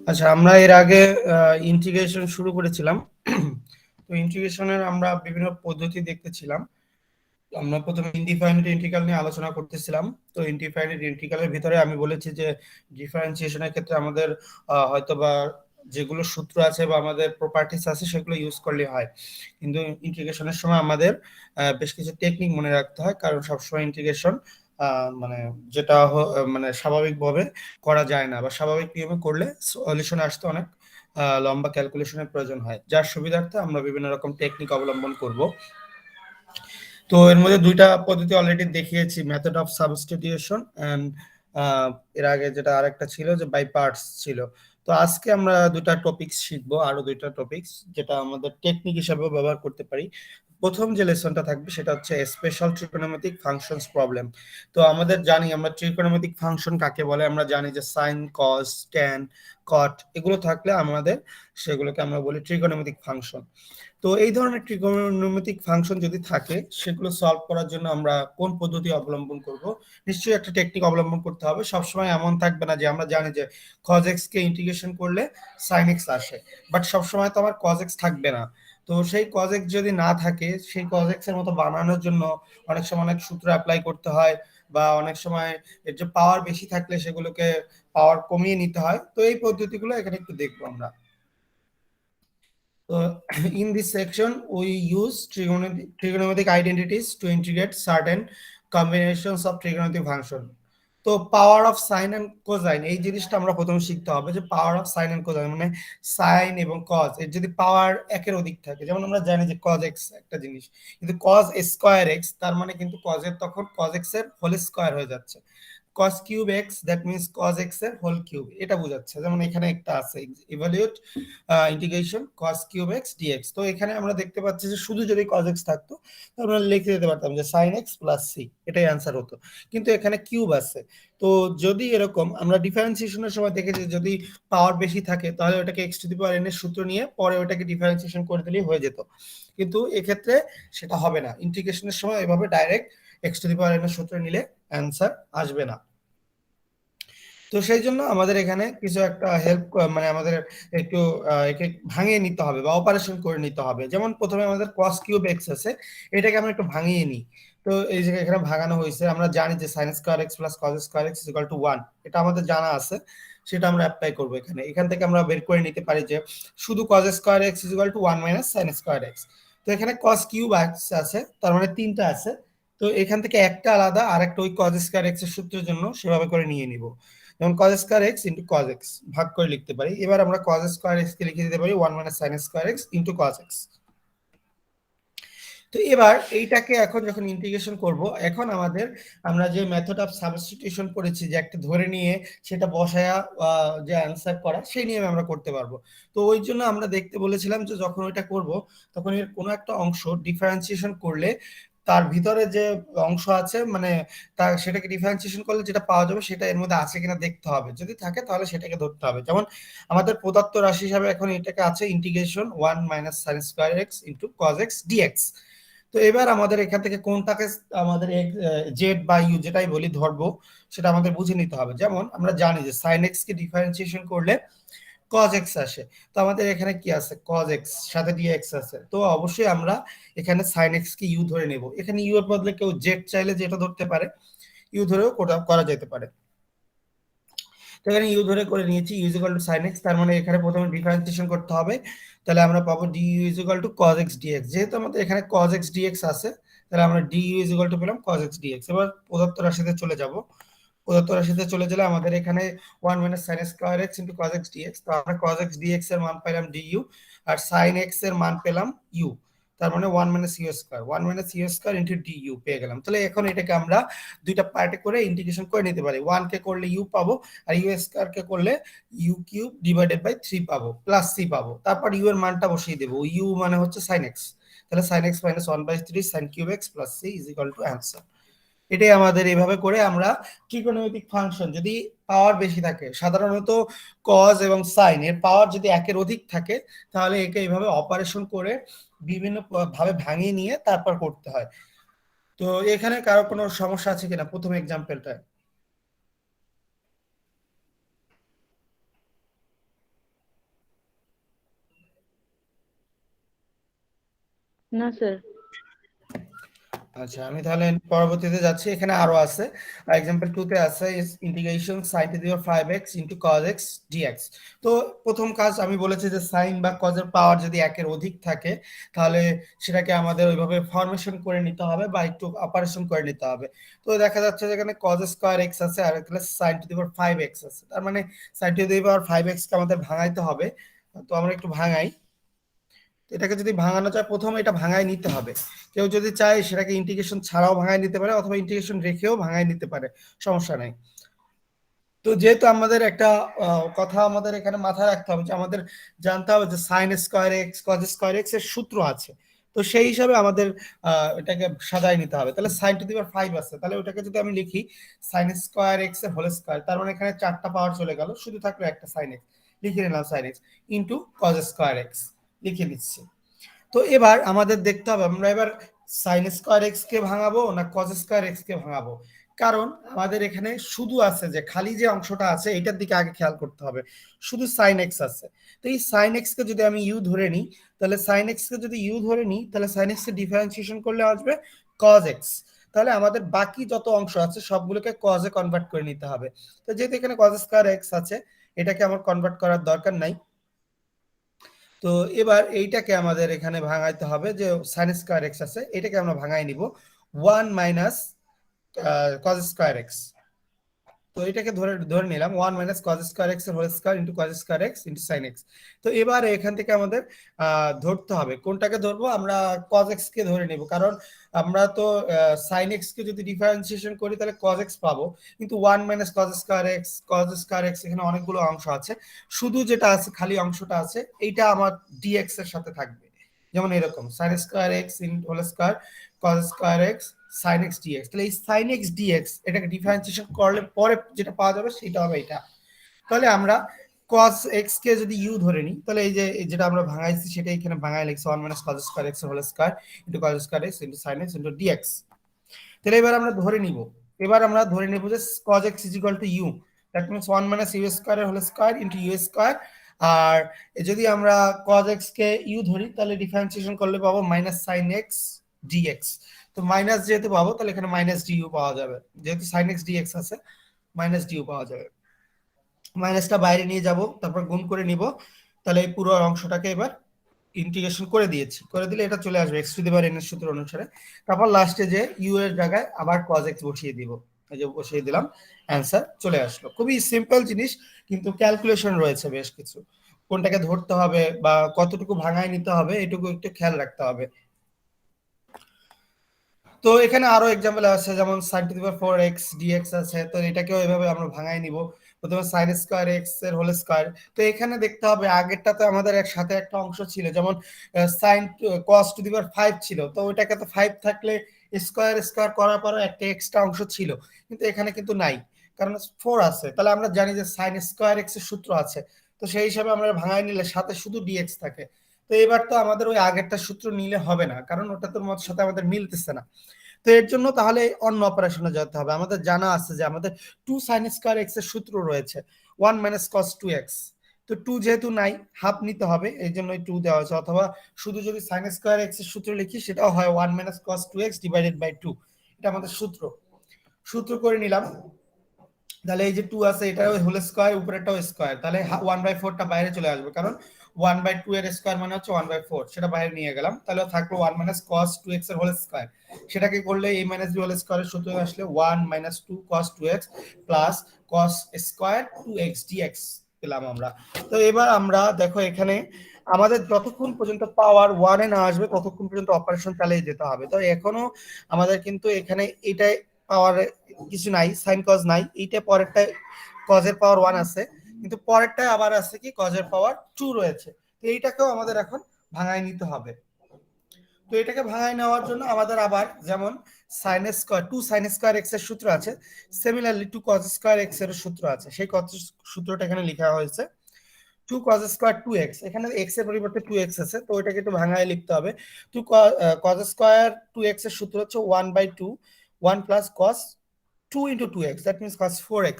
আচ্ছা, আমরা এর আগে ইন্টিগ্রেশন শুরু করেছিলাম। তো ইন্টিগ্রেশনের আমরা বিভিন্ন পদ্ধতি দেখতেছিলাম। আমরা প্রথমে ইনডিফাইনাইট ইন্টিগ্রাল নিয়ে আলোচনা করতেছিলাম। তো ইনডিফাইনাইট ইন্টিগ্রালের ভিতরে আমি বলেছি যে ডিফারেন্সিয়েশনের ক্ষেত্রে আমাদের হয়তোবা যেগুলো সূত্র আছে বা আমাদের প্রপার্টিস আছে সেগুলো ইউজ করলে হয়, কিন্তু ইন্টিগ্রেশনের সময় আমাদের বেশ কিছু টেকনিক মনে রাখতে হয়, কারণ সবসময় ইন্টিগ্রেশন মানে যেটা মানে স্বাভাবিকভাবে করা যায় না, বা স্বাভাবিক নিয়মে করলে সলিউশনে আসতে অনেক লম্বা ক্যালকুলেশনের প্রয়োজন হয়, যার সুবিধার্থে আমরা বিভিন্ন রকম টেকনিক অবলম্বন করব। তো এর মধ্যে দুইটা পদ্ধতি অলরেডি দেখিয়েছি, মেথড অফ সাবস্টিটিউশন এন্ড এর আগে যেটা আরেকটা ছিল যে বাই পার্টস ছিল। তো আজকে আমরা দুইটা টপিকস শিখবো, আরো দুইটা টপিকস যেটা আমাদের টেকনিক হিসেবেও ব্যবহার করতে পারি। প্রথম যে লেসনটা থাকবে সেটা হচ্ছে স্পেশাল ট্রিগোনোমেট্রিক ফাংশনস প্রবলেম। তো আমাদের জানি আমরা ট্রিগোনোমেট্রিক ফাংশন কাকে বলে, আমরা জানি যে সাইন, কস, ট্যান, কট এগুলো থাকলে আমাদের সেগুলোকে আমরা বলি ট্রিগোনোমেট্রিক ফাংশন। তো এই ধরনের ট্রিগোনোমেট্রিক ফাংশন যদি থাকে, সেগুলো সলভ করার জন্য আমরা কোন পদ্ধতি অবলম্বন করব? নিশ্চয়ই একটা টেকনিক অবলম্বন করতে হবে। সবসময় এমন থাকবে না যে আমরা জানি যে cos x কে ইন্টিগ্রেশন করলে sin x আসে, বাট সবসময় তো আমার cos x থাকবে না। তো সেই cos x যদি না থাকে, সেই cos x এর মতো বানানোর জন্য অনেক সময় অনেক সূত্র অ্যাপ্লাই করতে হয়, বা অনেক সময় এর যে পাওয়ার বেশি থাকলে সেগুলোকে পাওয়ার কমিয়ে নিতে হয়। তো এই পদ্ধতিগুলো এখানে একটু দেখবো আমরা। So in this section, we use trigonometric identities to integrate certain combinations of trigonometric function. তো power of sine and cosine এই জিনিসটা আমরা প্রথমে শিখতে হবে, যে power of sine and cosine মানে সাইন এবং কজ এর যদি পাওয়ার একের অধিক থাকে, যেমন আমরা জানি যে কজ এক্স একটা জিনিস, কিন্তু কজ স্কোয়ার এক্স তার মানে কিন্তু কজ এর তখন কজ এক্স এর হোল স্কোয়ার হয়ে যাচ্ছে। cos cube x that means cos x এর হোল কিউব, এটা বোঝাচ্ছে। যেমন এখানে একটা আছে evaluate integration cos cube x dx. তো এখানে আমরা দেখতে পাচ্ছি যে শুধু যদি cos এক্স থাকতো তাহলে আমরা লিখে দিতে পারতাম যে sin x প্লাস c, এটাই অ্যান্সার হতো। কিন্তু এখানে কিউব আছে। তো যদি এরকম আমরা ডিফারেন্সিয়েশনের সময় দেখেছি, যদি পাওয়ার বেশি থাকে তাহলে ওটাকে x to the power N এর সূত্র নিয়ে পরে ওটাকে ডিফারেন্সিয়েশন করে দিলেই হয়ে যেত, কিন্তু এক্ষেত্রে সেটা হবে না। ইন্টিগ্রেশনের সময় এভাবে direct x to the power N এর সূত্র নিলে অ্যান্সার আসবে না। তো সেই জন্য আমাদের এখানে কিছু একটা হেল্প, মানে আমাদের একটু একে ভাঙিয়ে নিতে হবে বা অপারেশন করে নিতে হবে। যেমন প্রথমে আমাদের cos কিউব এক্স আছে, এটাকে আমরা একটু ভাঙিয়ে নিই। তো এই যে এখানে ভাঙানো হয়েছে, আমরা জানি যে sin square x plus cos square x equal to 1, এটা আমাদের জানা আছে। সেটা আমরা অ্যাপ্লাই করব এখানে। এখান থেকে আমরা বের করে নিতে পারি যে শুধু cos square x equal to 1 minus sin square x. তো এখানে cos কিউব এক্স আছে, তার মানে তিনটা আছে। তো এখান থেকে একটা আলাদা, আর একটা ওই cos স্কয়ার এক্স এর সূত্রের জন্য সেভাবে করে নিয়ে নিব। যেমন cos square x into cos x ভাগ করে লিখতে পারি। এবার আমরা cos স্কয়ার এক্স কে লিখে দিতে পারি 1 minus sin square x into cos x. তো এবার এইটাকে এখন যখন ইন্টিগ্রেশন করব, এখন আমাদের আমরা যে মেথড অফ সাবস্টিটিউশন করেছি, যে একটা ধরে নিয়ে সেটা বসায়া যে অ্যান্সার করা, সেই নিয়মে আমরা করতে পারবো। তো ওই জন্য আমরা দেখতে বলেছিলাম যে যখন ওইটা করব তখন এর কোনো একটা অংশ ডিফারেন্সিয়েশন করলে তার ভিতরে যে অংশ আছে, মানে তার সেটাকে ডিফারেন্সিয়েশন করলে যেটা পাওয়া যাবে সেটা এর মধ্যে আছে কিনা দেখতে হবে। যদি থাকে তাহলে সেটাকে ধরতে হবে। যেমন আমাদের প্রদত্ত রাশি হিসাবে এখন এটাকে আছে integration 1 minus sin square x into cos x dx। তো এবার আমাদের এখান থেকে কোনটাকে আমাদের জেড বা ইউ যেটাই বলি ধরবো, সেটা আমাদের বুঝে নিতে হবে। যেমন আমরা জানি যে sin x কে ডিফারেন্সিয়েশন করলে cos x আসে। তো আমাদের এখানে কি আছে, cos x সাথে dx আছে। তো অবশ্যই আমরা এখানে sin x কে ইউ ধরে নেব। এখানে ইউ এর বদলে কেউ জেড চাইলে যেটা ধরতে পারে, ইউ ধরেও করা যেতে পারে। তো এখানে ইউ ধরে করে নিয়েছি, u is equal to sin x, তার মানে এখানে প্রথমে ডিফারেন্সিয়েশন করতে হবে। তাহলে আমরা পাবো du is equal two cos x dx। যেহেতু আমাদের এখানে cos x dx আছে, তাহলে আমরা du ইজ ইকুয়াল টু পেলাম cos x dx। এবার প্রদত্ত রাশিতে চলে যাব। প্রদত্ত রাশিতে চলে গেলে আমাদের এখানে 1 minus sin square x into cos x dx। তো আমরা cos x dx এর মান পেলাম du, আর sin x এর মান পেলাম u। তার মানে 1 minus u square, 1 minus u square into du পেয়ে গেলাম। তাহলে এখন এটাকে আমরা দুইটা পার্টে করে ইন্টিগ্রেশন করে নিতে পারি। 1 কে করলে u পাবো, আর ইউ স্কয়ার কে করলে ইউ কিউব ডিভাইডেড বাই 3 পাবো, প্লাস c পাবো। তারপর ইউ এর মানটা বসিয়ে দেবো। ইউ মানে হচ্ছে sin x, তাহলে sin x minus 1/3 sin cube x plus c is equal two answer. এটাই আমাদের এইভাবে করে আমরা ত্রিকোণমিতিক ফাংশন যদি পাওয়ার বেশি থাকে, সাধারণত কজ এবং সাইন এর পাওয়ার যদি একের অধিক থাকে, তাহলে একে এইভাবে অপারেশন করে বিভিন্ন ভাবে ভাঙিয়ে নিয়ে তারপর করতে হয়। তো এখানে কারো কোনো সমস্যা আছে কিনা প্রথম এক্সাম্পলটা? না স্যার। আচ্ছা, আমি তাহলে পরবর্তীতে যাচ্ছি। এখানে আরো আছে, এক্সাম্পল 2 তে আছে integration sin two the power 5x into cos x dx। তো প্রথম কাজ আমি বলেছি যে সাইন বা cos এর পাওয়ার যদি একের অধিক থাকে তাহলে সেটাকে আমাদের ওইভাবে ফরমেশন করে নিতে হবে বা একটু অপারেশন করে নিতে হবে। তো দেখা যাচ্ছে যে এখানে cos স্কয়ার x আছে আর এখানে sin two the power 5x আছে, তার মানে sin two the power 5x কে আমাদের ভাঙাইতে হবে। তো আমরা একটু ভাঙাই। এটাকে যদি ভাঙানো যায়, প্রথমে এটা ভাঙায় নিতে হবে। কেউ যদি চায় সেটাকে ইন্টিগ্রেশন ছাড়াও ভাঙায় নিতে পারে অথবা ইন্টিগ্রেশন রেখেও ভাঙায় নিতে পারে, সমস্যা নাই। তো যেহেতু আমাদের একটা কথা আমাদের এখানে মাথায় রাখতে হবে যে আমাদের জানতে হবে যে sign square x cos square x এর সূত্র আছে। তো সেই হিসাবে আমাদের এটাকে সাজায় নিতে হবে। তাহলে সাইন টু দি পাওয়ার 5 আছে, তাহলে ওটাকে যদি আমি লিখি সাইন স্কোয়ার এক্স এর হোল স্কোয়ার, তার মানে এখানে চারটা পাওয়ার চলে গেল, শুধু থাকলো একটা সাইন এক্স। লিখে নিলাম sine x into cos square x, লিখে দিচ্ছি। তো এবার আমাদের দেখতে হবে আমরা এবার সাইন স্কোয়ার এক্স কে ভাঙাবো না কজ স্কোয়ার এক্স কে ভাঙাবো। কারণ আমাদের এখানে শুধু আছে যে খালি যে অংশটা আছে এটার দিকে আগে খেয়াল করতে হবে, শুধু সাইন এক্স আছে। তো এই সাইন এক্স কে যদি আমি ইউ ধরে নিই, তাহলে সাইন এক্স কে যদি ইউ ধরে নিই তাহলে সাইন এক্স কে ডিফারেন্সিয়েশন করলে আসবে কজ এক্স। তাহলে আমাদের বাকি যত অংশ আছে সবগুলোকে কজে কনভার্ট করে নিতে হবে। তো যেহেতু এখানে কজ স্কোয়ার এক্স আছে, এটাকে আমার কনভার্ট করার দরকার নাই। তো এবার এইটাকে আমাদের এখানে ভাঙাইতে হবে, যে সাইন স্কয়ার এক্স আছে এটাকে আমরা ভাঙাই নিব 1 - কজ স্কয়ার এক্স। তো এটাকে ধরে ধরে নিলাম 1 - cos² x এর whole square into cos square x into sin x। তো এবারে এখান থেকে আমাদের ধরতে হবে কোনটাকে ধরবো, আমরা cos x কে ধরে নেব, কারণ আমরা তো sin x কে যদি ডিফারেন্সিয়েশন করি তাহলে cos x পাবো। কিন্তু 1 - cos² x এখানে অনেকগুলো অংশ আছে, শুধু যেটা আছে খালি অংশটা আছে এইটা আমার dx এর সাথে থাকবে। যেমন এরকম sin square x in whole square cos square x sin x dx। তাহলে এই sin x dx এটাকে ডিফারেন্সিয়েশন করলে পরে যেটা পাওয়া যাবে সেটা হবে এটা। তাহলে আমরা cos x কে যদি u ধরে নিই তাহলে এই যে যেটা আমরা ভাঙাইছি সেটা এখানে ভাঙাই লিখছি 1 - cos square x whole square into cos square x into sin x into dx। তাহলে এবার আমরা ধরে নিব, এবার আমরা ধরে নেব যে cos x is equal to u, that means 1 - u square whole square into u square. আর যদি আমরা cos x কে u ধরি তাহলে ডিফারেন্সিয়েশন করলে পাবো মাইনাস sin x dx। তো মাইনাস যেহেতু পাবো তাহলে এখানে মাইনাস du পাওয়া যাবে, যেহেতু sin x dx আছে মাইনাস du পাওয়া যাবে। মাইনাসটা বাইরে নিয়ে যাব, তারপর গুণ করে নিব। তাহলে এই পুরো অংশটাকে এবার ইন্টিগ্রেশন করে দিয়েছি, করে দিলে এটা চলে আসবে x to the power N এর সূত্র অনুসারে। তারপর লাস্টে যে ইউ এর জায়গায় আবার cos x বসিয়ে দিব, এই যে বসিয়ে দিলাম, অ্যান্সার চলে আসলো। খুবই সিম্পল জিনিস, কিন্তু ক্যালকুলেশন রয়েছে বেশ কিছু, কোনটাকে ধরতে হবে বা কতটুকু ভাঙায় নিতে হবে এটুকু একটু খেয়াল রাখতে হবে। তো এখানে আরো এক্সাম্পল আছে, যেমন sin two the power 4x dx আছে, তো এটাকেও এভাবে আমরা ভাঙাই নিব। প্রথমে sin স্কয়ার x এর হোল স্কয়ার। তো এখানে দেখতে হবে আগেরটাতে আমাদের একসাথে একটা অংশ ছিল, যেমন sin cos টু দি পাওয়ার 5 ছিল, তো ওইটাকে তো 5 থাকলে স্কয়ার স্কয়ার করার পর একটা এক্সট্রা অংশ ছিল, কিন্তু এখানে কিন্তু নাই, কারণ 4 আছে। তাহলে আমরা জানি যে sin স্কয়ার x এর সূত্র আছে, তো সেই হিসাবে আমরা ভাঙাই নিলে সাথে শুধু dx থাকে। তো এবার তো আমাদের ওই আগেরটা সূত্র নিলে হবে না, কারণ ওটা তোর মত সাথে আমাদের মিলতেছে না। তো এর জন্য তাহলে অন্য অপারেশনে যেতে হবে। আমাদের জানা আছে যে আমাদের 2 sin² x এর সূত্র রয়েছে 1 - cos²x। তো 2 যেহেতু নাই হাফ নিতে হবে, এই জন্য 2 দেওয়া হয়েছে, অথবা শুধু যদি sin² x এর সূত্র লিখি সেটাও হয় 1 - cos²x ডিভাইডেড বাই 2। এটা আমাদের সূত্র, সূত্র করে নিলাম। তাহলে এই যে 2 আছে এটা হোল স্কয়ার, উপরেরটাও স্কয়ার, তাহলে 1/4টা বাইরে চলে আসবে, কারণ 1/2 এর স্কয়ার মানে হচ্ছে 1/4, সেটা বাইরে নিয়ে গেলাম, তাহলে থাকলো 1 - cos²x এর হোল স্কয়ার। সেটাকে করলে a - b হোল স্কয়ারের সূত্র আসলে 1 - 2 cos²x plus cos square 2x dx পেলাম আমরা। তো এবার আমরা দেখো এখানে আমাদের যতক্ষণ পর্যন্ত পাওয়ার 1 এ না আসবে ততক্ষণ পর্যন্ত অপারেশন চালিয়ে যেতে হবে। তো এখনো আমাদের কিন্তু এখানে এটাই পাওয়ার কিছু নাই, সাইন কজ নাই, এইটা পরেরটা কজের পাওয়ার 1 আছে, কিন্তু পরেরটায় আবার আছে কি কজের পাওয়ার 2 রয়েছে। তো এইটাকেও আমাদের এখন ভাঙায় নিতে হবে। তো এটাকে ভাঙায় নেওয়ার জন্য আমাদের আবার যেমন সাইন স্কয়ার 2 sin² x এর সূত্র আছে, সিমিলারলি 2 cos² x এর সূত্র আছে, সেই সূত্রটা এখানে লেখা হয়েছে 2 cos² 2x। এখানে x এর পরিবর্তে 2x আছে, তো ওইটাকে একটু ভাঙায় লিখতে হবে। 2 cos² 2x এর সূত্র হচ্ছে 1/2 1 plus cos 2 into 2x, that means cos 4x।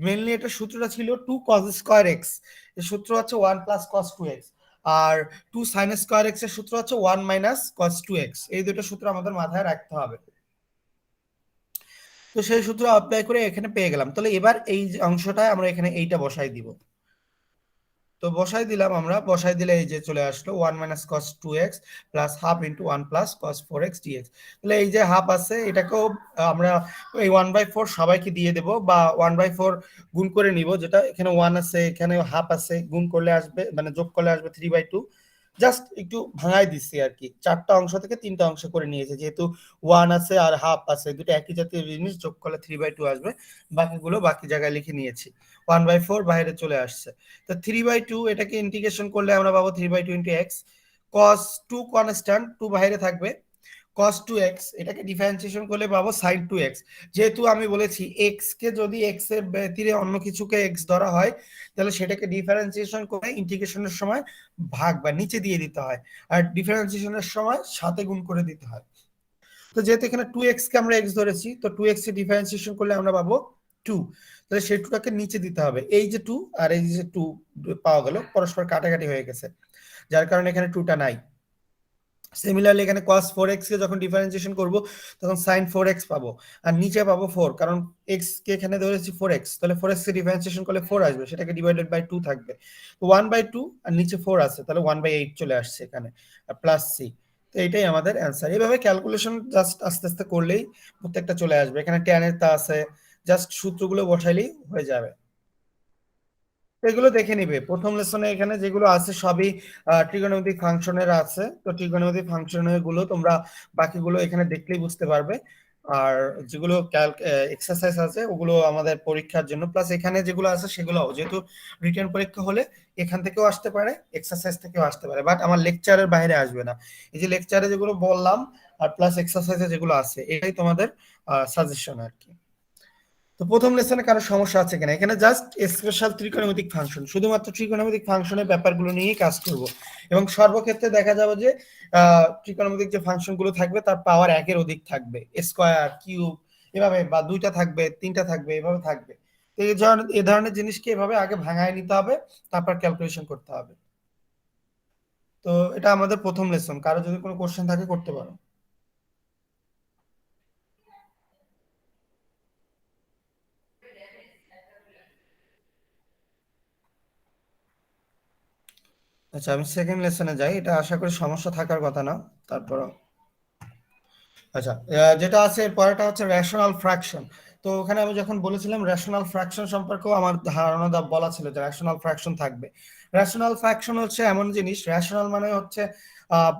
Mainly এটা সূত্রটা ছিল 2 cos² x, এর সূত্র হচ্ছে 1 প্লাস cos 2x। আর 2 sin² x এর সূত্র হচ্ছে 1 - cos 2x। এই দুটো সূত্র আমাদের মাথায় রাখতে হবে। তো সেই সূত্র অ্যাপ্লাই করে এখানে পেয়ে গেলাম। তাহলে এবার এই যে অংশটা আমরা এখানে এইটা বসাই দিব। তো বসাই দিলাম, আমরা বসাই দিলে এই যে চলে আসলো 1 - cos 2x plus half into 1 + cos 4x dx। তাহলে এই যে হাফ আছে এটাকেও আমরা এই 1/4 সবাইকে দিয়ে দেব, বা 1/4 গুণ করে নিব, যেটা এখানে 1 আছে এখানে হাফ আছে, গুণ করলে আসবে মানে যোগ করলে আসবে 3/2। জাস্ট একটু ভাঙাই দিচ্ছি আর কি, 4টা অংশ থেকে 3টা অংশ করে নিয়েছে, যেহেতু 1 আছে আর হাফ আছে, দুটো একই জাতীয় জিনিস, যোগ করলে 3/2 আসবে। বাকিগুলো বাকি জায়গায় লিখে নিয়েছি। 1/4 বাইরে চলে আসছে। তো 3/2 এটাকে ইন্টিগ্রেশন করলে আমরা পাবো 3/2 × x। cos 2 কনস্ট্যান্ট, 2 বাইরে থাকবে। cos 2x এটাকে ডিফারেন্সিয়েশন করলে পাবো sin 2x। যেহেতু আমি বলেছি x কে যদি x এর ব্যতিরে অন্য কিছুকে x ধরা হয়, তাহলে সেটাকে ডিফারেন্সিয়েশন করে ইন্টিগ্রেশনের সময় ভাগ বা নিচে দিয়ে দিতে হয়, আর ডিফারেন্সিয়েশনের সময় সাথে গুণ করে দিতে হয়। তো যেহেতু এখানে 2x কে আমরা x ধরেছি, তো 2x এর ডিফারেন্সিয়েশন করলে আমরা পাবো 2। তাহলে সেই 2টাকে নিচে দিতে হবে। এই যে 2 আর এই যে 2 পাওয়া গেল, পরস্পর কাটাকাটি হয়ে গেছে, যার কারণে এখানে 2টা নাই। সিমিলারলি এখানে cos 4x কে যখন ডিফারেন্সিয়েশন করব, তখন sin 4x পাবো, আর নিচে পাবো 4, কারণ x কে এখানে ধরেছি 4x, তাহলে 4x কে ডিফারেন্সিয়েশন করলে 4 আসবে, সেটাকে ডিভাইডেড বাই 2 থাকবে। তো 1/2 আর নিচে 4 আছে, তাহলে 1/8 চলে আসছে এখানে, আর প্লাস c। তো এটাই আমাদের অ্যান্সার। এইভাবে ক্যালকুলেশন জাস্ট আস্তে আস্তে করলেই প্রত্যেকটা চলে আসবে। এখানে tan এর তা আছে, জাস্ট সূত্রগুলো বসাইলেই হয়ে যাবে। এগুলো দেখে নিবে প্রথম লেসনে, এখানে যেগুলো আছে সবই ট্রিগোনোমেট্রিক ফাংশনের আছে। তো ট্রিগোনোমেট্রিক ফাংশনের গুলো তোমরা বাকিগুলো এখানে দেখলেই বুঝতে পারবে। আর যেগুলো এক্সারসাইজ আছে ওগুলো আমাদের পরীক্ষার জন্য, প্লাস এখানে যেগুলো আছে সেগুলো যেহেতু রিটেন পরীক্ষা হলে এখান থেকেও আসতে পারে, এক্সারসাইজ থেকেও আসতে পারে, বাট আমার লেকচারের বাইরে আসবে না। এই যে লেকচারে যেগুলো বললাম আর প্লাস এক্সারসাইজে যেগুলো আছে, এটাই তোমাদের সাজেশন আর কি। তো প্রথম লেসনে কারো সমস্যা আছে কিনা? এখানে জাস্ট স্পেশাল ত্রিকোণমিতিক ফাংশন, শুধুমাত্র ত্রিকোণমিতিক ফাংশনের ব্যাপারগুলো নিয়েই কাজ করব, এবং সর্বক্ষেত্রে দেখা যাবে যে ত্রিকোণমিতিক যে ফাংশন গুলো থাকবে তার পাওয়ার 1-এর অধিক থাকবে, স্কয়ার কিউব এভাবে, বা 2টা থাকবে 3টা থাকবে, এভাবে থাকবে। তো এই ধরনের জিনিসকে এভাবে আগে ভাঙায় নিতে হবে, তারপর ক্যালকুলেশন করতে হবে। তো এটা আমাদের প্রথম লেসন। কারো যদি কোনো কোশ্চেন থাকে করতে পারো। আচ্ছা, আমি সেকেন্ড লেসনে যাই। এটা আশা করি সমস্যা থাকার কথা না, তারপর। আচ্ছা, যেটা আছে এর পরেরটা হচ্ছে রেশনাল ফ্র্যাকশন। তো ওখানে আমি যখন বলেছিলাম রেশনাল ফ্র্যাকশন সম্পর্কেও আমার ধারণা বলা ছিল যে রেশনাল ফ্র্যাকশন থাকবে। রেশনাল ফ্র্যাকশন হচ্ছে এমন জিনিস, রেশনাল মানে হচ্ছে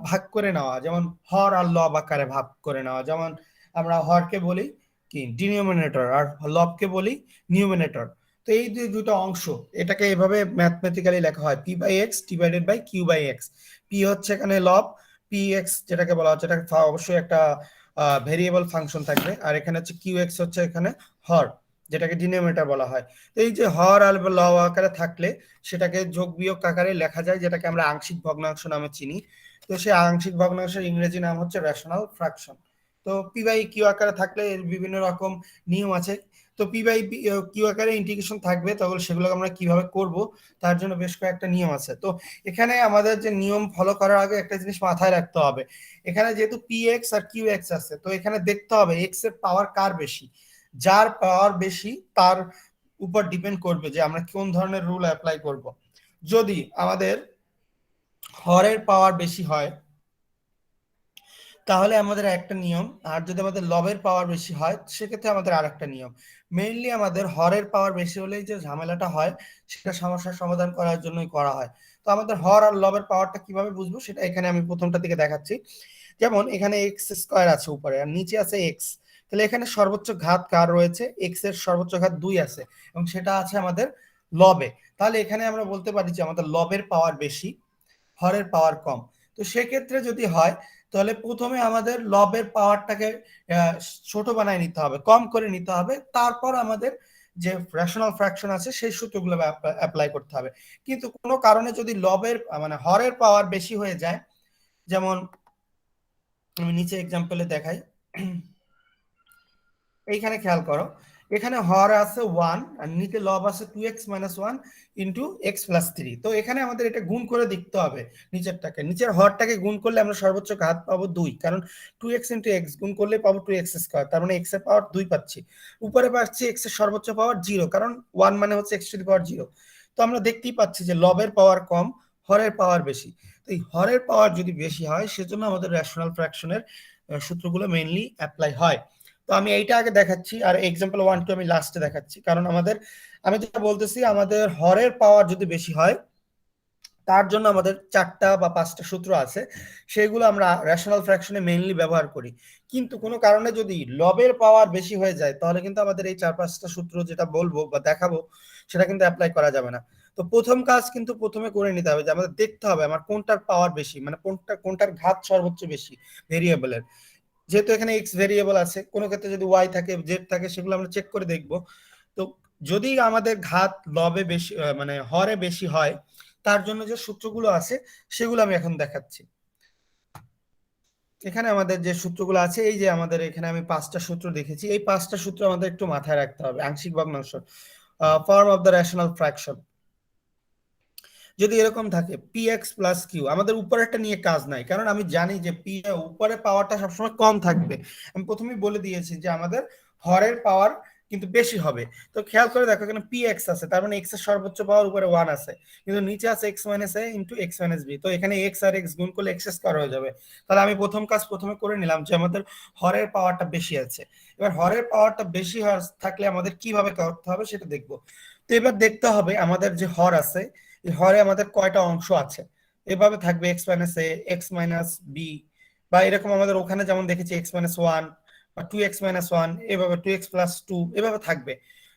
ভাগ করে নেওয়া, যেমন হর আর লব আকারে ভাগ করে নেওয়া। যেমন আমরা হরকে বলি কি ডিনোমিনেটর, আর লবকে বলি নিউমিনেটর। তো এই দুটো অংশ, এটাকে এভাবে ম্যাথমেটিক্যালি লেখা হয় p/x divided by q/x। P হচ্ছে এখানে লব, px যেটাকে বলা হচ্ছে, এটা অবশ্যই একটা ভেরিয়েবল ফাংশন থাকবে, আর এখানে হচ্ছে কিউ এক্স হচ্ছে এখানে হর, যেটাকে ডিনোমিনেটর বলা হয়। তো এই যে হর আর লব আকারে থাকলে সেটাকে যোগ বিয়োগ আকারে লেখা যায়, যেটাকে আমরা আংশিক ভগ্নাংশ নামে চিনি। তো সেই আংশিক ভগ্নাংশের ইংরেজি নাম হচ্ছে রেশনাল ফ্র্যাকশন। তো পি বাই কিউ আকারে থাকলে এর বিভিন্ন রকম নিয়ম আছে। তো পি বাই কিউ আকারে ইন্টিগ্রেশন থাকবে, তখন সেগুলো আমরা কিভাবে করব তার জন্য বেশ কয়েকটা নিয়ম আছে। তো এখানে আমাদের যে নিয়ম ফলো করার আগে একটা জিনিস মাথায় রাখতে হবে। এখানে যেহেতু পি এক্স আর কিউ এক্স আছে, তো এখানে দেখতে হবে এক্স এর পাওয়ার কার বেশি। যার পাওয়ার বেশি তার উপর ডিপেন্ড করবে যে আমরা কোন ধরনের রুল অ্যাপ্লাই করব। যদি আমাদের হরের পাওয়ার বেশি হয় তাহলে আমাদের একটা নিয়ম, আর যদি আমাদের লবের পাওয়ার বেশি হয় সেক্ষেত্রে আমাদের আরেকটা নিয়ম। মেইনলি আমাদের হরের পাওয়ার বেশি হলেই যে ঝামেলাটা হয়, সেটা সমস্যার সমাধান করার জন্যই করা হয়। তো আমাদের হর আর লবের পাওয়ারটা কিভাবে বুঝবো সেটা এখানে আমি প্রথমটা থেকে দেখাচ্ছি। যেমন এখানে x² আছে উপরে আর নিচে আছে x, তাহলে এখানে সর্বোচ্চ ঘাত কার রয়েছে? x এর সর্বোচ্চ ঘাত 2 আছে, এবং সেটা আছে আমাদের লবে। তাহলে এখানে আমরা বলতে পারি যে আমাদের লবের পাওয়ার বেশি, হরের পাওয়ার কম। তো সেক্ষেত্রে যদি হয়, তাহলে প্রথমে আমাদের লবের পাওয়ারটাকে ছোট বানায় নিতে হবে, কম করে নিতে হবে, তারপর আমাদের যে রেশনাল ফ্র্যাকশন আছে সেই সূত্রগুলো অ্যাপ্লাই করতে হবে। কিন্তু কোনো কারণে যদি লবের মানে হরের পাওয়ার বেশি হয়ে যায়, যেমন আমি নিচে এক্সাম্পলে দেখাই, এইখানে খেয়াল করো, এখানে হর আছে 1 আর নিচে লব আছে 2x-1 ইন্টু x+3। তো এখানে আমাদের এটা গুণ করে দেখতে হবে নিচের হরটাকে গুণ করলে আমরা সর্বোচ্চ ঘাত পাবো 2, কারণ 2x গুণ করলে পাবো 2x², তার মানে x এর পাওয়ার 2 পাচ্ছি। উপরে পাচ্ছি x এর সর্বোচ্চ পাওয়ার 0, কারণ 1 মানে হচ্ছে x⁴0। তো আমরা দেখতেই পাচ্ছি যে লবের পাওয়ার কম, হরের পাওয়ার বেশি। তো এই হরের পাওয়ার যদি বেশি হয় সেজন্য আমাদের রেশনাল ফ্র্যাকশনের সূত্রগুলো মেইনলি অ্যাপ্লাই হয়। তো আমি এইটা আগে দেখাচ্ছি আর এক্সাম্পল 1 2 আমি লাস্টে দেখাচ্ছি, কারণ আমি যেটা বলতেছি আমাদের হরের পাওয়ার যদি বেশি হয় তার জন্য আমাদের 4টা বা 5টা সূত্র আছে, সেগুলো আমরা রেশনাল ফ্র্যাকশনে মেইনলি ব্যবহার করি। কিন্তু কোনো কারণে যদি লবের পাওয়ার বেশি হয়ে যায় তাহলে কিন্তু আমাদের এই 4-5টা সূত্র যেটা বলবো বা দেখাবো সেটা কিন্তু অ্যাপ্লাই করা যাবে না। তো প্রথম কাজ কিন্তু প্রথমে করে নিতে হবে যে আমাদের দেখতে হবে আমার কোনটার পাওয়ার বেশি, মানে কোনটার ঘাত সর্বোচ্চ বেশি ভেরিয়েবলের। যেহেতু এখানে এক্স ভেরিয়েবল আছে, কোনো ক্ষেত্রে যদি ওয়াই থাকে জেড থাকে সেগুলো আমরা চেক করে দেখব। তো যদি আমাদের ঘাত লবে বেশি মানে হরে বেশি হয় তার জন্য যে সূত্রগুলো আছে সেগুলো আমি এখন দেখাচ্ছি। এখানে আমাদের যে সূত্রগুলো আছে, এই যে আমাদের এখানে আমি 5টা সূত্র দেখেছি, এই 5টা সূত্র আমাদের একটু মাথায় রাখতে হবে। আংশিক ভগ্নাংশ, form of the rational fraction যদি এরকম থাকে পি এক্স প্লাস কিউ, আমাদের উপরেরটা নিয়ে কাজ নাই, কারণ আমি জানি যে পি উপরে পাওয়ারটা সবসময় কম থাকবে। আমি প্রথমেই বলে দিয়েছি যে আমাদের হরের পাওয়ার কিন্তু বেশি হবে। তো খেয়াল করে দেখো এখানে পি এক্স আছে, তার মানে এক্স এর সর্বোচ্চ পাওয়ার উপরে 1 আছে, কিন্তু নিচে আছে x-a ইন্টু x-b। তো এখানে এক্স আর এক্স গুণ করলে x² হয়ে যাবে। তাহলে আমি প্রথম কাজ প্রথমে করে নিলাম যে আমাদের হরের পাওয়ারটা বেশি আছে। এবার হরের পাওয়ারটা বেশি থাকলে আমাদের কিভাবে করতে হবে সেটা দেখবো। তো এবার দেখতে হবে আমাদের যে হর আছে এই হরে আমাদের কয়টা অংশ আছে। এভাবে থাকবে x-a, x-b, বা এরকম আমাদের ওখানে যেমন দেখেছি x-1 বা 2x-1, এভাবে 2x+2 এভাবে থাকবে।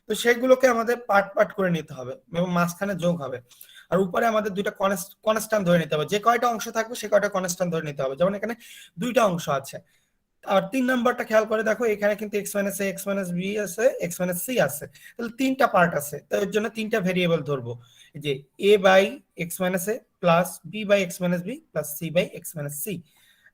তো সেগুলোকে আমাদের পার্ট পার্ট করে নিতে হবে এবং মাঝখানে যোগ হবে। আর উপরে আমাদের দুইটা কনস্ট্যান্ট ধরে নিতে হবে, যে কয়টা অংশ থাকবে সে কয়টা কনস্ট্যান্ট ধরে নিতে হবে। যেমন এখানে দুইটা অংশ আছে। আর 3 নাম্বারটা খেয়াল করে দেখো, এখানে কিন্তু x-a, x-b আছে, x-c আছে, তাহলে 3টা পার্ট আছে, তো এর জন্য 3টা ভেরিয়েবল ধরবো, যে a by x-a plus b by x-b plus c by x-c।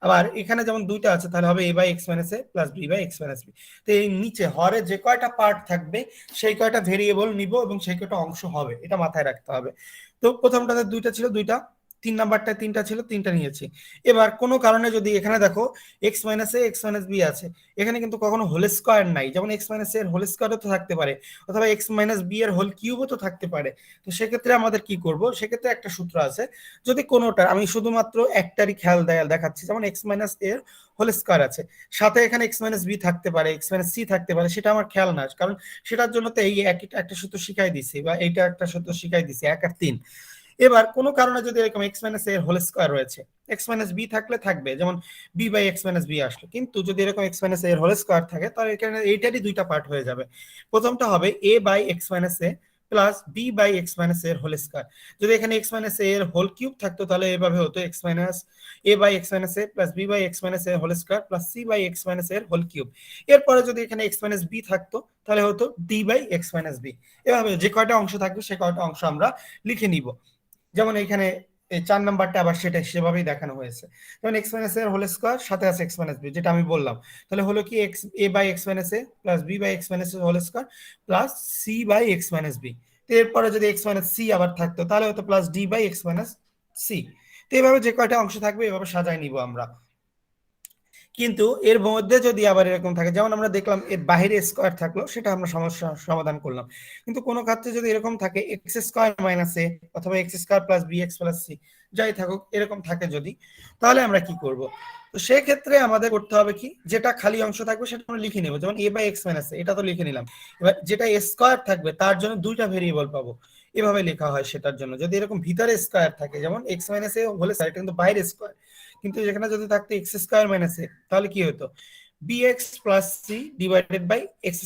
আবার এখানে যেমন দুইটা আছে তাহলে হবে a by x-a plus b by x-b। তো এই নিচে হরে যে কয়টা পার্ট থাকবে সেই কয়টা ভেরিয়েবল নিব এবং সেই কয়টা অংশ হবে, এটা মাথায় রাখতে হবে। তো প্রথমটাতে দুইটা ছিল দুইটা, 3 নাম্বারটায় 3টা ছিল 3টা নিয়েছি। এবার কোনো কারণে যদি এখানে দেখো x-a x-b আছে, এখানে কিন্তু কখনো হোল স্কয়ার নাই, যেমন x-a এর হোল স্কয়ারও তো থাকতে পারে, অথবা x-b এর হোল কিউবও তো থাকতে পারে। তো সেক্ষেত্রে আমাদের কি করব, সেক্ষেত্রে একটা সূত্র আছে, যদি কোনোটা, আমি শুধুমাত্র একটারই খেয়াল দেখাচ্ছি, যেমন x- এর হোল স্কয়ার আছে, সাথে এখানে x-b থাকতে পারে, x-c থাকতে পারে, সেটা আমার খেয়াল না, কারণ সেটার জন্য তো এই একটা সূত্র শিখাই দিছি, বা এইটা একটা সূত্র শিখাই দিছি 1 আর 3। এবার কোনো কারণে যদি এরকম x-a হোল স্কয়ার রয়েছে, x-b থাকলে থাকবে, যেমন b বাই x-b আসলো, কিন্তু যদি এরকম x-a এর হোল স্কয়ার থাকে তাহলে এখানে এইটারই দুইটা পার্ট হয়ে যাবে। প্রথমটা হবে a by x-a plus b by x-a এর হোল স্কয়ার। যদি এখানে x-a এর হোল কিউব থাকতো তাহলে এভাবে হতো a by x-a plus b by x-a এর whole square plus c by x-a এর হোল কিউব। এরপরে যদি এখানে x-b থাকতো তাহলে হতো d বাই x-b। এভাবে যে কয়টা অংশ থাকবে সে কয়টা অংশ আমরা লিখে নিব। যেমন এখানে এই 4 নাম্বারটা আবার সেটা সেভাবেই দেখানো হয়েছে, যেমন x-a এর হোল স্কয়ার সাথে আছে x-b, যেটা আমি বললাম, তাহলে হলো কি a by x-a plus b by x-a whole square plus c by x-b। তো এরপরে যদি x-c আবার থাকতো তাহলে হতো প্লাস d বাই x-c। তো এইভাবে যে কয়টা অংশ থাকবে এভাবে সাজাই নিব আমরা। কিন্তু এর মধ্যে যদি আবার এরকম থাকে, যেমন আমরা দেখলাম এর বাইরে স্কোয়ার থাকলো, সেটা আমরা সমস্যা সমাধান করলাম। কিন্তু কোনো ক্ষেত্রে যদি এরকম থাকে x² - a অথবা x² plus bx plus c, যাই থাকুক এরকম থাকে যদি, তাহলে আমরা কি করব? তো সেক্ষেত্রে আমাদের করতে হবে কি, যেটা খালি অংশ থাকবে সেটা আমরা লিখে নেব, যেমন a বাই x-a এটা তো লিখে নিলাম। এবার যেটা স্কোয়ার থাকবে তার জন্য দুইটা ভেরিয়েবল পাবো, এভাবে লেখা হয় সেটার জন্য। যদি এরকম ভিতরে স্কোয়ার থাকে, যেমন x-a হলে এটা কিন্তু বাইরে স্কোয়ার, কিন্তু যেখানে যদি থাকতো x² - a তাহলে কি হতো, bx plus c divided by x²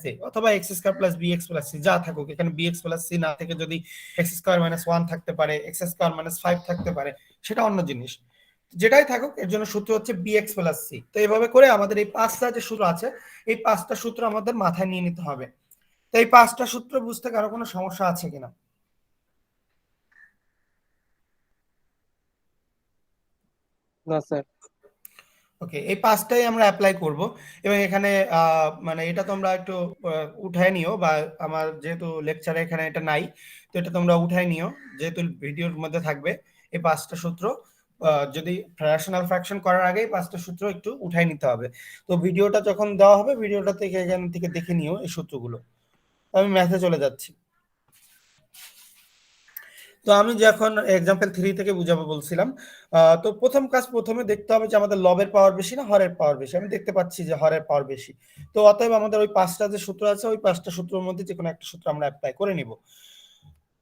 - a, অথবা x² plus bx plus C যা থাকুক, এখানে bx প্লাস সি না থেকে যদি x² - 1 থাকতে পারে, x² - 5 থাকতে পারে, সেটা অন্য জিনিস। যেটাই থাকুক এর জন্য সূত্র হচ্ছে bx প্লাস সি। তো এইভাবে করে আমাদের এই 5টা যে সূত্র আছে এই 5টা সূত্র আমাদের মাথায় নিয়ে নিতে হবে। তো এই 5টা সূত্র বুঝতে কারো কোনো সমস্যা আছে কিনা? না স্যার। ওকে, এই পাঁচটাই আমরা অ্যাপ্লাই করব। এবং এখানে মানে এটা তোমরা একটু উঠায় নিও, বা আমার যেহেতু লেকচারে এখানে এটা নাই, তো এটা তোমরা উঠায় নিও, যেহেতু ভিডিওর মধ্যে থাকবে এই পাঁচটা সূত্র। যদি রেশনাল ফ্র্যাকশন করার আগে পাঁচটা সূত্র একটু উঠাই নিতে হবে। তো ভিডিওটা যখন দেওয়া হবে, ভিডিওটা থেকে এখান থেকে দেখে নিও এই সূত্রগুলো। আমি ম্যাথে চলে যাচ্ছি। তো আমি যখন এক্সাম্পল 3 থেকে বুঝাবো বলছিলাম, তো প্রথম কাজ, প্রথমে দেখতে হবে যে আমাদের লবের পাওয়ার বেশি না হরের পাওয়ার বেশি। আমি দেখতে পাচ্ছি যে হরের পাওয়ার বেশি। তো অতএব আমাদের ওই পাঁচটা যে সূত্র আছে, ওই পাঁচটা সূত্রের মধ্যে যে কোনো একটা সূত্র আমরা অ্যাপ্লাই করে নিব।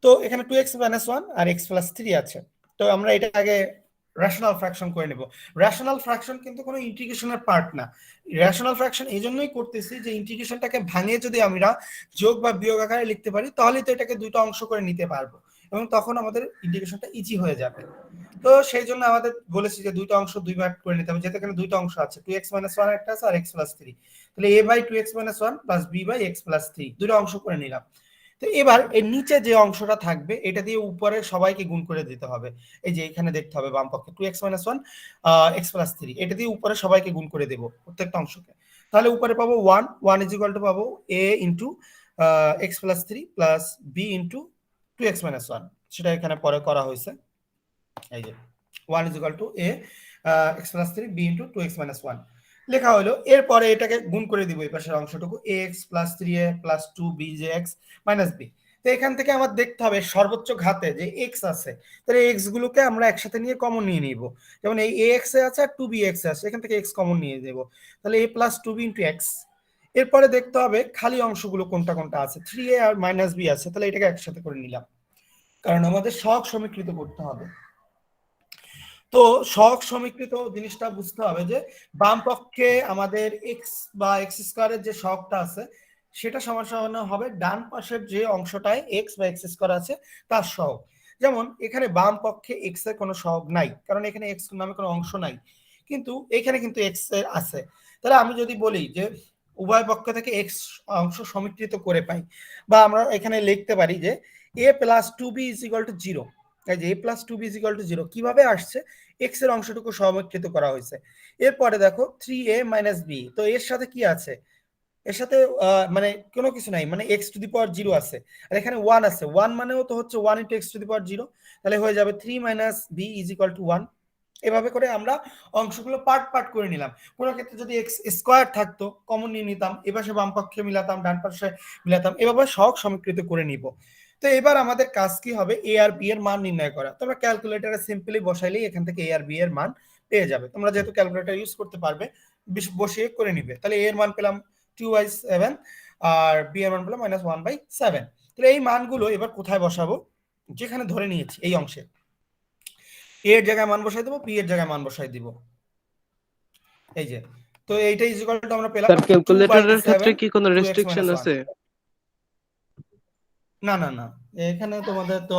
তো এখানে 2x-1 আর x+3 আছে। তো আমরা এটা আগে রেশনাল ফ্র্যাকশন করে নেব। রেশনাল ফ্র্যাকশন কিন্তু কোনো ইন্টিগ্রেশনের পার্ট না। রেশনাল ফ্র্যাকশন এই জন্যই করতেছি যে ইন্টিগ্রেশনটাকে ভাঙিয়ে যদি আমরা যোগ বা বিয়োগ আকারে লিখতে পারি, তাহলে তো এটাকে দুটো অংশ করে নিতে পারবো, এবং তখন আমাদের ইন্টিগ্রেশনটা ইজি হয়ে যাবে। তো সেই জন্য আমাদের বলেছি যে দুইটা অংশ দুই ভাগ করে নিতে হবে, যেহেতু এখানে দুইটা অংশ আছে, 2x-1 একটা আছে আর x+3। তাহলে a/2x-1 প্লাস b/x+3 দুটো অংশ করে নিলাম। তো এবার এর নিচে যে অংশটা থাকবে, এটা দিয়ে উপরে সবাইকে গুণ করে দিতে হবে। এই যে এখানে দেখতে হবে বাম পক্ষে 2x-1 x+3, এটা দিয়ে উপরে সবাইকে গুণ করে দেব প্রত্যেকটা অংশকে। তাহলে উপরে পাবো 1 ইজ ইকুয়াল টু পাবো a into x+3 plus b into 2x-1, সেটা এখানে পরে করা হয়েছে। এই যে 1 is equal two a x+3 b into 2x-1 লেখা হলো। এরপরে এটাকে গুণ করে দিব এই পাশের অংশটুকু, ax plus 3a plus 2b যে x মাইনাস b। তো এখান থেকে আমার দেখতে হবে সর্বোচ্চ ঘাতে যে x আছে, তাহলে x গুলোকে আমরা একসাথে নিয়ে কমন নিয়ে নিব। যেমন এই ax এ আছে আর 2bx আছে, এখান থেকে x কমন নিয়ে দেব। তাহলে a plus 2b into x। এরপরে দেখতে হবে খালি অংশগুলো কোনটা কোনটা আছে, 3a আর মাইনাস b আছে, তাহলে এটাকে একসাথে করে নিলাম, কারণ আমাদের সহগ সমীকৃত করতে হবে। তো সহগ সমীকৃত জিনিসটা বুঝতে হবে যে বাম পক্ষে আমাদের এক্স বা এক্স স্কোয়ারের যে সহগটা আছে, সেটা সমান সমান হবে ডান পাশের যে অংশটায় এক্স বা এক্স স্কোয়ার আছে তার সহগ। যেমন এখানে বাম পক্ষে এক্স এর কোনো সহগ নাই, কারণ এখানে এক্স নামে কোনো অংশ নাই, কিন্তু এখানে কিন্তু এক্স এর আছে। তাহলে আমি যদি বলি যে উভয় পক্ষ থেকে এক্স অংশ সমীকৃত করে পাই, বা আমরা এখানে লিখতে পারি যে a plus 2b is equal two 0। যে a plus 2b is equal two 0 কিভাবে আসছে, এক্স এর অংশটুকু সমীকৃত করা হয়েছে। এরপরে দেখো 3a মাইনাস বি, তো এর সাথে কি আছে, এর সাথে মানে কোনো কিছু নাই, মানে এক্স টু দি পাওয়ার 0 আছে, আর এখানে 1 আছে, 1 মানেও তো হচ্ছে 1 into x to the power 0। তাহলে হয়ে যাবে 3 minus b is equal to 1। এভাবে করে আমরা অংশগুলো পার্ট পার্ট করে নিলাম। কোনো ক্ষেত্রে যদি এক্স স্কোয়ার থাকতো, কমন নিয়ে নিতাম, এপাশে বাম পক্ষে মিলাতাম, ডান পাশে মিলাতাম, এভাবে সহগ সমীকৃত করে নিব। তো এবার আমাদের কাজ কি হবে, এ আর বি এর মান নির্ণয় করা। তোমরা ক্যালকুলেটরে সিম্পলি বসাইলেই এখান থেকে এ আর বি এর মান পেয়ে যাবে। তোমরা যেহেতু ক্যালকুলেটর ইউজ করতে পারবে, বসিয়ে করে নিবে। তাহলে এ এর মান পেলাম 2/7, আর বি এর মান পেলাম -1/7। তাহলে এই মানগুলো এবার কোথায় বসাবো, যেখানে ধরে নিয়েছি এই অংশে এ এর জায়গায় মান বসাই দেবো, বি এর জায়গায় মান বসাই দিব। এই যে, তো এইটা ইজ ইকুয়াল টু আমরা পেলাম স্যার ক্যালকুলেটরের ক্ষেত্রে 2/7 কি কোনো 2x রেস্ট্রিকশন 1। আছে? না না না, এখানে তোমাদের তো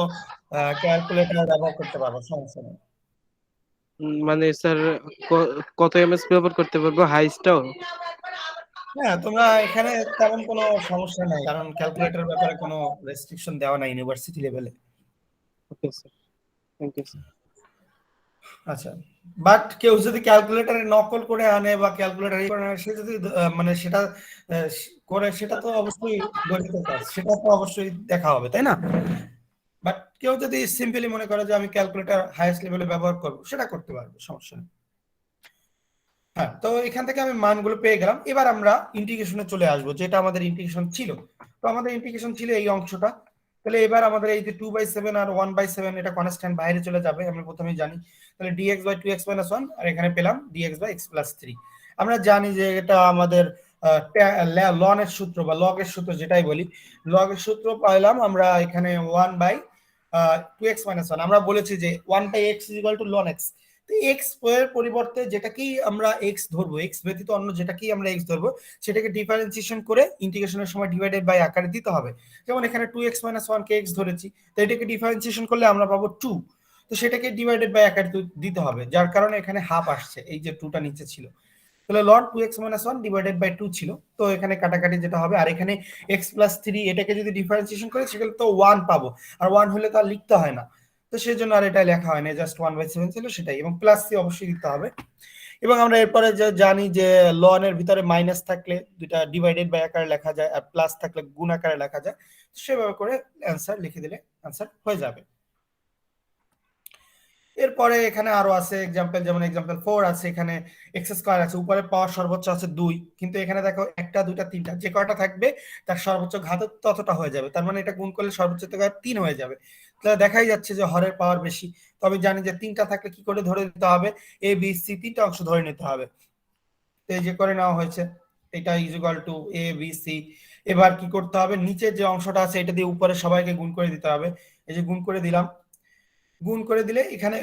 ক্যালকুলেটর ব্যবহার করতে পারবো, সমস্যা নেই। মানে স্যার কত এমএস ব্যবহার করতে পারবো, হাইস্টটাও? হ্যাঁ, তোমরা এখানে তেমন কোনো সমস্যা নাই, কারণ ক্যালকুলেটরের ব্যাপারে কোনো রেস্ট্রিকশন দেওয়া নাই ইউনিভার্সিটি লেভেলে। Okay sir, thank you sir. আচ্ছা, বাট কেউ যদি ক্যালকুলেটরে নকল করে আনে বা ক্যালকুলেটর করে আনে, সে যদি মানে সেটা করে, সেটা তো অবশ্যই গঠিত কাজ, সেটা তো অবশ্যই দেখা হবে, তাই না? বাট কেউ যদি সিম্পলি মনে করে যে আমি ক্যালকুলেটর হাইয়েস্ট লেভেলে ব্যবহার করব, সেটা করতে পারবে, সমস্যা নেই। হ্যাঁ, তো এখান থেকে আমি মানগুলো পেয়ে গেলাম। এবার আমরা ইন্টিগ্রেশনে চলে আসবো, যেটা আমাদের ইন্টিগ্রেশন ছিল। তো আমাদের ইন্টিগ্রেশন ছিল এই অংশটা। তাহলে এবার আমাদের এই যে 2/7 আর 1/7, এটা কনস্ট্যান্ট বাইরে চলে যাবে, আমরা প্রথমেই জানি। তাহলে ডিএক্স বাই 2x-1, আর এখানে পেলাম ডিএক্স বাই x+3। আমরা জানি যে এটা আমাদের লনের সূত্র বা লগের সূত্র যেটাই বলি, লগের সূত্র পাইলাম আমরা এখানে 1/2x-1। আমরা বলেছি যে 1/x is equal two ln x। X এর পরিবর্তে যেটাকেই আমরা এক্স ধরবো, এক্স ব্যতীত অন্য যেটাকেই আমরা এক্স ধরবো, সেটাকে ডিফারেন্সিয়েশন করে ইন্টিগ্রেশনের সময় ডিভাইডেড বাই আকারে দিতে হবে। যেমন এখানে 2x-1 কে এক্স ধরেছি, তো এটাকে ডিফারেন্সিয়েশন করলে আমরা পাবো 2। তো সেটাকে ডিভাইডেড বাই আকারে দিতে হবে, যার কারণে এখানে হাফ আসছে, এই যে 2টা নিচে ছিল। তাহলে ln 2x-1 ডিভাইডেড বাই 2 ছিল, তো এখানে কাটাকাটি যেটা হবে, আর এখানে x+3 এটাকে যদি ডিফারেন্সিয়েশন করি সেখানে তো 1 পাবো, আর 1 হলে তো আর লিখতে হয় না। তো সেই জন্য আর এটা লেখা হয় না, জাস্ট 1/7 ছিল সেটাই, এবং প্লাস সি অবশ্যই দিতে হবে। এবং আমরা এরপরে যে জানি যে লন এর ভিতরে মাইনাস থাকলে দুইটা ডিভাইডেড বাই আকারে লেখা যায়, আর প্লাস থাকলে গুণ আকারে লেখা যায়। সেভাবে করে অ্যান্সার লিখে দিলে অ্যান্সার হয়ে যাবে। এরপরে এখানে আরো আছে এক্সাম্পল, যেমন এক্সাম্পল 4 আছে, এখানে এক্স স্কয়ার আছে, উপরে পাওয়ার সর্বোচ্চ আছে 2, কিন্তু এখানে দেখো একটা দুইটা তিনটা, যে কয়টা থাকবে তার সর্বোচ্চ ঘাত ততটা হয়ে যাবে, তার মানে এটা গুণ করলে সর্বোচ্চ থেকে 3 হয়ে যাবে। তাহলে দেখাই যাচ্ছে যে হরের পাওয়ার বেশি। তবে জানি যে তিনটা থাকলে কি করে ধরে দিতে হবে, এ বি সি তিনটা অংশ ধরে নিতে হবে। তো এই যে করে নেওয়া হয়েছে, এটা is equal to a b c. এবার কি করতে হবে, নিচের যে অংশটা আছে এটা দিয়ে উপরে সবাইকে গুণ করে দিতে হবে। এই যে গুণ করে দিলাম, গুণ করে দিলে এখানে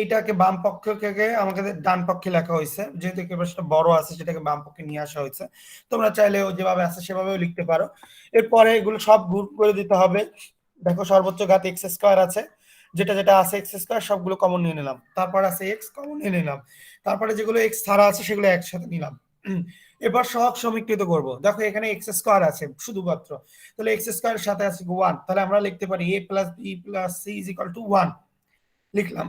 এইটাকে বাম পক্ষকে আমাকে ডান পক্ষে লেখা হয়েছে, যেহেতু একেবারে বড় আছে সেটাকে বাম পক্ষে নিয়ে আসা হয়েছে। তোমরা চাইলে যেভাবে আছে সেভাবেও লিখতে পারো। এরপরে এগুলো সব গুণ করে দিতে হবে। দেখো সর্বোচ্চ ঘাত এক্স স্কোয়ার আছে, যেটা যেটা আছে এক্স স্কোয়ার সবগুলো কমন নিয়ে নিলাম, তারপর আছে এক্স কমন নিয়ে নিলাম, তারপরে যেগুলো এক্স ছাড়া আছে সেগুলো একসাথে নিলাম। এবার সহগ সমীকৃত করব। দেখো এখানে এক্স স্কোয়ার আছে শুধুমাত্র, তাহলে এক্স স্কোয়ারের সাথে আছে 1, তাহলে আমরা লিখতে পারি a plus b plus c is equal to 1 লিখলাম।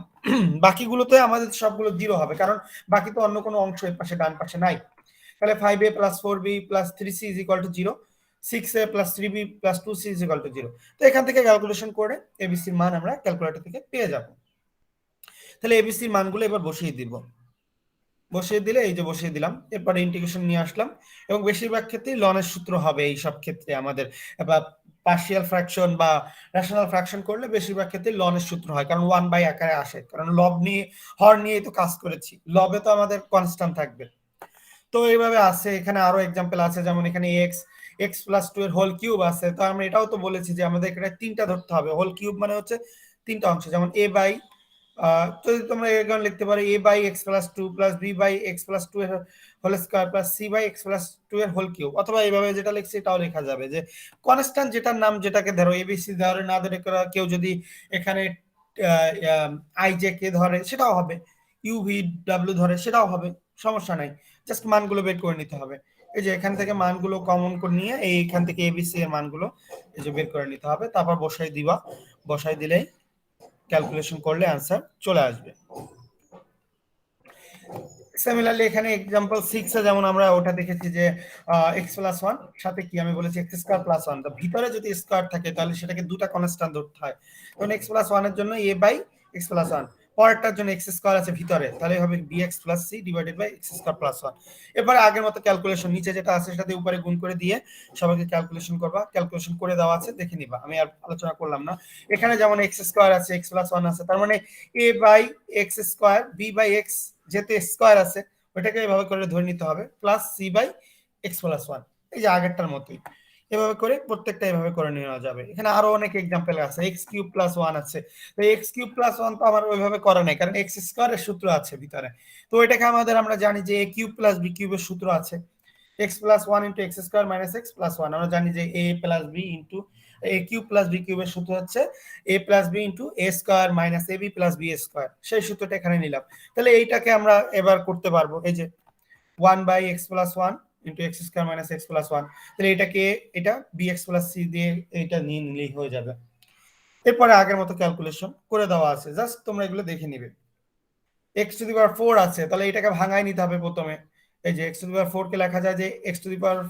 বাকিগুলোতে আমাদের সবগুলো 0 হবে, কারণ বাকি তো অন্য কোনো অংশ এর পাশে ডান পাশে নাই। তাহলে 5a plus 4b plus 3c is equal two 0, 6a plus 3b plus 2c is equal two 0। তো এখান থেকে ক্যালকুলেশন করে এবিসির মান আমরা ক্যালকুলেটর থেকে পেয়ে যাব। তাহলে এবিসির মানগুলো এবার বসিয়ে দিব, বসিয়ে দিলে এই যে বসিয়ে দিলাম, এরপরে ইন্টিগ্রেশন নিয়ে আসলাম। এবং বেশিরভাগ ক্ষেত্রেই লনের সূত্র হবে এই সব ক্ষেত্রে আমাদের, বা পার্শিয়াল ফ্র্যাকশন বা রেশনাল ফ্র্যাকশন করলে বেশিরভাগ ক্ষেত্রে লনের সূত্র হয়, কারণ 1 বাই আকারে আসে, কারণ লব নিয়ে হর নিয়ে তো কাজ করেছি, লবে তো আমাদের কনস্ট্যান্ট থাকবে। তো এইভাবে আছে, এখানে আরো এক্সাম্পল আছে, যেমন এখানে এক্স এক্স প্লাস 2 এর হোল কিউব আছে। তো আমরা এটাও তো বলেছি যে আমাদের এখানে তিনটা ধরতে হবে, হোল কিউব মানে হচ্ছে তিনটা অংশ, যেমন এ বাই তো তোমরা এখানে লিখতে পারো a by x plus 2 plus b by x plus 2 এর whole square plus c by x plus 2 এর হোল কিউব, অথবা এইভাবে যেটা লিখছি এটাও লেখা যাবে, যে কনস্ট্যান্ট যেটার নাম যেটাকে ধরো এবিসি ধরে না ধরে কেউ যদি এখানে আই জে কে ধরে সেটাও হবে, ইউ ভি ডাব্লিউ ধরে সেটাও হবে, সমস্যা নাই। জাস্ট মানগুলো বের করে নিতে হবে। এই যে এখান থেকে মানগুলো কমন করে নিয়ে এইখান থেকে এবিসি এর মানগুলো এই যে বের করে নিতে হবে, তারপর বসাই দিবা, বসাই দিলেই ক্যালকুলেশন করলে आंसर চলে আসবে। সিমিলারলি এখানে एग्जांपल 6 এ যেমন আমরা ওটা দেখেছি যে x + 1 সাথে কি আমি বলেছি x² + 1, তো ভিতরে যদি স্কয়ার থাকে তাহলে সেটাকে দুটো কনস্ট্যান্ট ধরতে হয়। কারণ x + 1 এর জন্য a / x + 1, পরেরটার জন্য x² আছে ভিতরে, তাহলে হবে bx + c / x² + 1। এবারে আগের মতো ক্যালকুলেশন, নিচে যেটা আছে সেটাতে উপরে গুণ করে দিয়ে সবাইকে ক্যালকুলেশন করবা, ক্যালকুলেশন করে দেওয়া আছে দেখে নিবা, আমি আর আলোচনা করলাম না। এখানে যেমন x² আছে x + 1 আছে, তার মানে a / x² b / x, যেতে স্কয়ার আছে ওটাকে এভাবে করে ধরে নিতে হবে, plus c by x plus 1, এই যে আগেরটার মতোই এভাবে করে প্রত্যেকটা এভাবে করে নেওয়া যাবে। এখানে আরো অনেক एग्जांपल আছে, x কিউব প্লাস 1 আছে, তো x কিউব প্লাস 1 তো আমার ওইভাবে করা নাই, কারণ x স্কয়ারের সূত্র আছে ভিতরে। তো এটাকে আমাদের আমরা জানি যে a কিউব প্লাস b কিউবের সূত্র আছে, x plus 1 into x square minus x plus 1। আমরা জানি যে a plus b into a cube plus b কিউবের সূত্র হচ্ছে a plus b into a square minus ab plus b square, সেই সূত্রটা এখানে নিলাম। তাহলে এইটাকে আমরা এবার করতে পারবো, এই যে 1 by x plus 1 into x square minus x plus 1, তাহলে এটাকে এটা bx প্লাস c দিয়ে এটা নিয়ে নিলেই হয়ে যাবে। এরপরে আগের মতো ক্যালকুলেশন করে দেওয়া আছে, জাস্ট তোমরা এগুলো দেখে নিবে। x টু দি পাওয়ার 4 আছে, তাহলে এটাকে ভাঙায় নিতে হবে প্রথমে। এই যে x টু দি পাওয়ার 4 কে লেখা যায় যে x to the power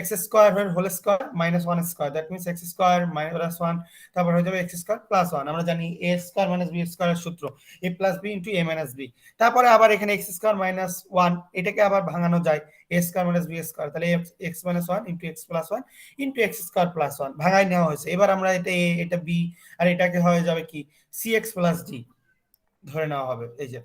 x square এর whole square minus 1 square, that means x square minus 1, তারপর হয়ে যাবে x স্কয়ার প্লাস 1। আমরা জানি a স্কয়ার মাইনাস b স্কয়ারের সূত্র a plus b into a minus b। তারপরে আবার এখানে x স্কয়ার মাইনাস 1 এটাকে আবার ভাঙানো যায় a square minus b square, তাহলে x minus 1 into x plus 1 into x square plus 1 ভাঙায় নেওয়া হয়েছে। এবার আমরা এটা a এটা b আর এটাকে হয়ে যাবে কি cx প্লাস d ধরে নেওয়া হবে, এই যে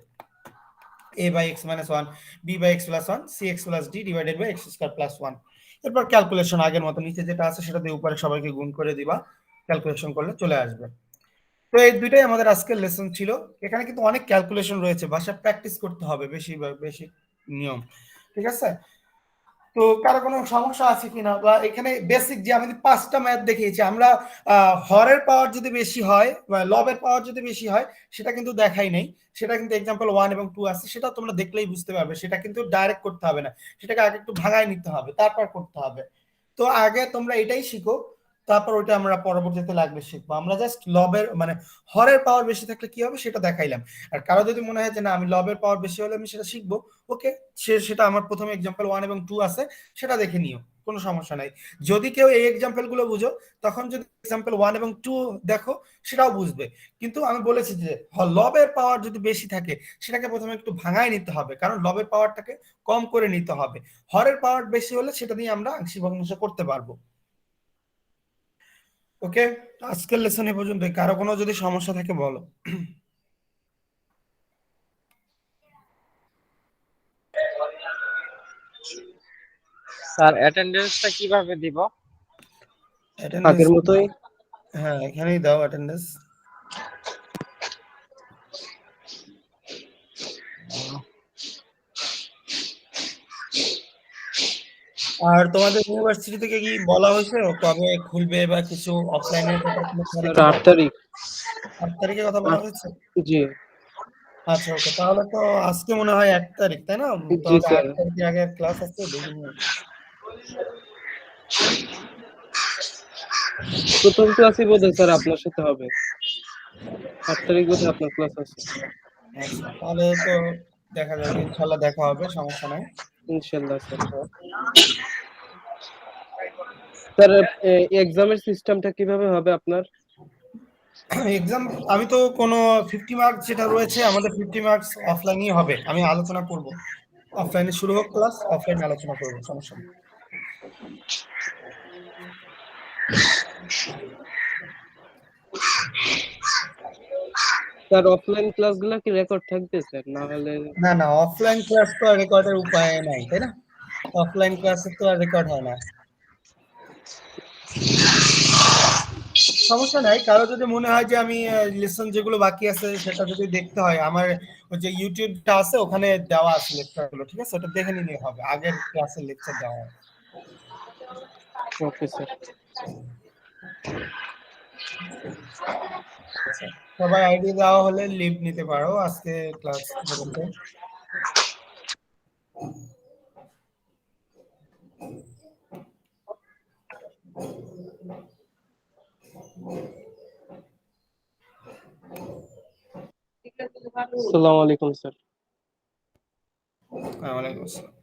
a by x minus 1 b by x plus 1 cx plus d divided by x square plus 1। এরপর ক্যালকুলেশন আগের মতো নিচে যেটা আছে সেটা দিয়ে উপরে সবাইকে গুণ করে দিবা, ক্যালকুলেশন করলে চলে আসবে। তো এই দুইটাই আমাদের আজকের লেসন ছিল। এখানে কিন্তু অনেক ক্যালকুলেশন রয়েছে, ভাষা প্র্যাকটিস করতে হবে বেশি বেশি নিয়ম, ঠিক আছে? তো কারো কোনো সমস্যা আছে কিনা, বা এখানে বেসিক যে আমাদের 5টা ম্যাথ দেখিয়েছি আমরা, হরের পাওয়ার যদি বেশি হয় বা লবের পাওয়ার যদি বেশি হয় সেটা কিন্তু দেখাই নাই, সেটা কিন্তু एग्जांपल 1 এবং 2 আছে, সেটা তোমরা দেখলেই বুঝতে পারবে, সেটা কিন্তু ডাইরেক্ট করতে হবে না, সেটাকে আগে একটু ভাঙায় নিতে হবে তারপর করতে হবে। তো আগে তোমরা এটাই শিখো, তারপর ওইটা আমরা পরবর্তীতে লাগবে শিখবো। আমরা জাস্ট লবের মানে হরের পাওয়ার বেশি থাকলে কি হবে সেটা দেখাইলাম। আর কারো যদি মনে হয় যে না আমি লবের পাওয়ার বেশি হলে আমি সেটা শিখবো, ওকে, সেটা আমার প্রথমে এক্সাম্পল 1 এবং 2 আছে, সেটা দেখে নিও, কোনো সমস্যা নাই। যদি কেউ এই এক্সাম্পল গুলো বুঝো, তখন যদি এক্সাম্পল 1 এবং 2 দেখো, সেটাও বুঝবে। কিন্তু আমি বলেছি যে লবের পাওয়ার যদি বেশি থাকে, সেটাকে প্রথমে একটু ভাঙায় নিতে হবে, কারণ লবের পাওয়ারটাকে কম করে নিতে হবে। হরের পাওয়ার বেশি হলে সেটা দিয়ে আমরা আংশিক ভগ্নাংশ করতে পারবো। ওকে, আজকের লেসন এ পর্যন্ত। কারো কোনো যদি সমস্যা থাকে বলো। স্যার অ্যাটেন্ডেন্সটা কিভাবে দিব? অ্যাটেন্ডেন্স, আগের মতোই। হ্যাঁ এখানেই দাও অ্যাটেন্ডেন্স। আর তোমাদের ইউনিভার্সিটি থেকে কি বলা হয়েছে কবে খুলবে বা কিছু অফলাইনের ব্যাপারে কোনো স্যার খবর? 8 তারিখ। 8 তারিখে কথা বলা হয়েছে? জি আচ্ছা ওকে, তাহলে তো আজকে মনে হয় 1 তারিখ, তাই না? জি তাহলে স্যার। 8 তারিখে আগে ক্লাস আছে, দেখি নিও। প্রথম ক্লাসই বোধহয় স্যার আপনার সাথে হবে। 8 তারিখ বোধহয় আপনার ক্লাস আছে। আচ্ছা তাহলে তো দেখা যাবে, ইনশাল্লাহ দেখা হবে, সমস্যা নাই। ইনশাআল্লাহ স্যার। স্যার এক্সামের সিস্টেমটা কিভাবে হবে আপনার? এক্সাম আমি তো কোনো 50 মার্কস যেটা রয়েছে আমাদের 50 মার্কস অফলাইনই হবে, আমি আলোচনা করব। অফলাইনে শুরু হোক ক্লাস, অফলাইনে আলোচনা করব, সমস্যা নেই। স্যার অফলাইন ক্লাসগুলো কি রেকর্ড থাকবে স্যার? না হলে না না, অফলাইন ক্লাস তো আর রেকর্ডের উপায় নাই, তাই না? অফলাইন ক্লাসে তো আর রেকর্ড হয় না। সমস্যা নাই, কারো যদি মনে হয় যে আমি লেসন যেগুলো বাকি আছে সেটা যদি দেখতে হয়, আমার ওই যে ইউটিউবটা আছে ওখানে দেওয়া আছে লেকচারগুলো, ঠিক আছে? ওটা দেখে নিলেই হবে, আগের ক্লাসের লেকচার দেওয়া হয়। Okay sir. আচ্ছা, সবাই আইডি দেওয়া হলে লিভ নিতে পারো আজকে ক্লাস থেকে। আসসালামু আলাইকুম স্যার। ওয়ালাইকুম আসসালাম।